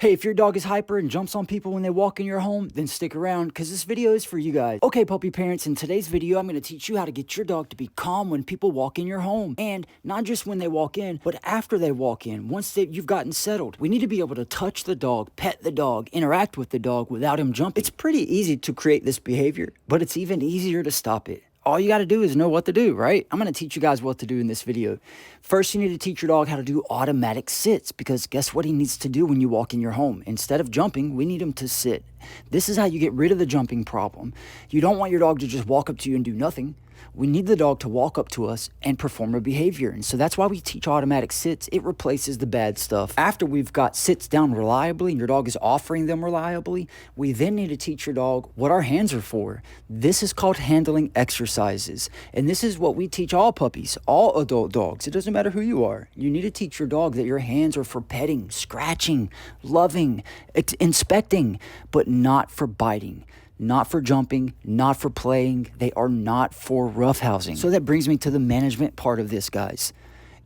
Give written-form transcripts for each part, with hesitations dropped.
Hey, if your dog is hyper and jumps on people when they walk in your home, then stick around because this video is for you guys. Okay, puppy parents, in today's video, I'm going to teach you how to get your dog to be calm when people walk in your home. And not just when they walk in, but after they walk in, once you've gotten settled. We need to be able to touch the dog, pet the dog, interact with the dog without him jumping. It's pretty easy to create this behavior, but it's even easier to stop it. All you got to do is know what to do, right? I'm going to teach you guys what to do in this video. First, you need to teach your dog how to do automatic sits, because guess what he needs to do when you walk in your home? Instead of jumping, we need him to sit. This is how you get rid of the jumping problem. You don't want your dog to just walk up to you and do nothing. We need the dog to walk up to us and perform a behavior. And so that's why we teach automatic sits. It replaces the bad stuff. After we've got sits down reliably and your dog is offering them reliably, we then need to teach your dog what our hands are for. This is called handling exercises. And this is what we teach all puppies, all adult dogs. It doesn't matter who you are. You need to teach your dog that your hands are for petting, scratching, loving, inspecting, but not for biting. Not for jumping, not for playing. They are not for roughhousing. So that brings me to the management part of this, guys.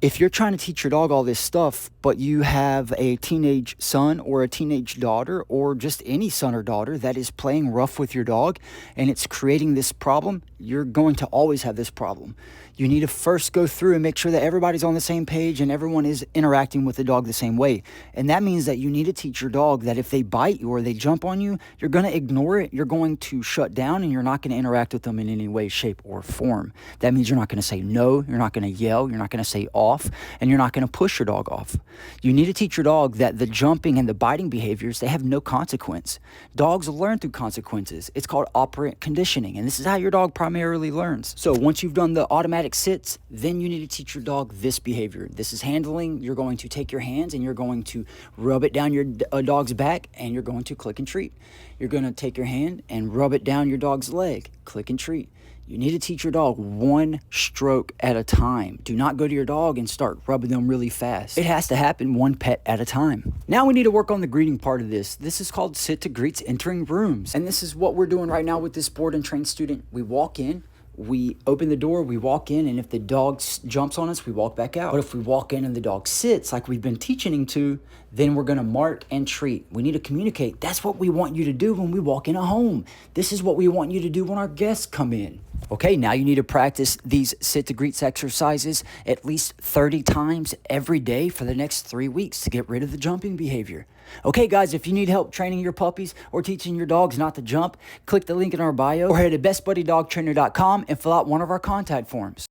If you're trying to teach your dog all this stuff, but you have a teenage son or a teenage daughter or just any son or daughter that is playing rough with your dog and it's creating this problem, you're going to always have this problem. You need to first go through and make sure that everybody's on the same page and everyone is interacting with the dog the same way. And that means that you need to teach your dog that if they bite you or they jump on you, you're going to ignore it, you're going to shut down, and you're not going to interact with them in any way, shape, or form. That means you're not going to say no, you're not going to yell, you're not going to say off, and you're not going to push your dog off. You need to teach your dog that the jumping and the biting behaviors, they have no consequence. Dogs learn through consequences. It's called operant conditioning, and this is how your dog primarily learns. So once you've done the automatic sits, then you need to teach your dog this behavior. This is handling. You're going to take your hands and you're going to rub it down your dog's back and you're going to click and treat. You're going to take your hand and rub it down your dog's leg, click and treat. You need to teach your dog one stroke at a time. Do not go to your dog and start rubbing them really fast. It has to happen one pet at a time. Now we need to work on the greeting part of this. This is called sit to greets entering rooms. And this is what we're doing right now with this board and train student. We walk in, we open the door, we walk in, and if the dog jumps on us, we walk back out. But if we walk in and the dog sits like we've been teaching him to, then we're going to mark and treat. We need to communicate. That's what we want you to do when we walk in a home. This is what we want you to do when our guests come in. Okay, now you need to practice these sit to greets exercises at least 30 times every day for the next 3 weeks to get rid of the jumping behavior. Okay, guys, if you need help training your puppies or teaching your dogs not to jump, click the link in our bio or head to bestbuddydogtrainer.com and fill out one of our contact forms.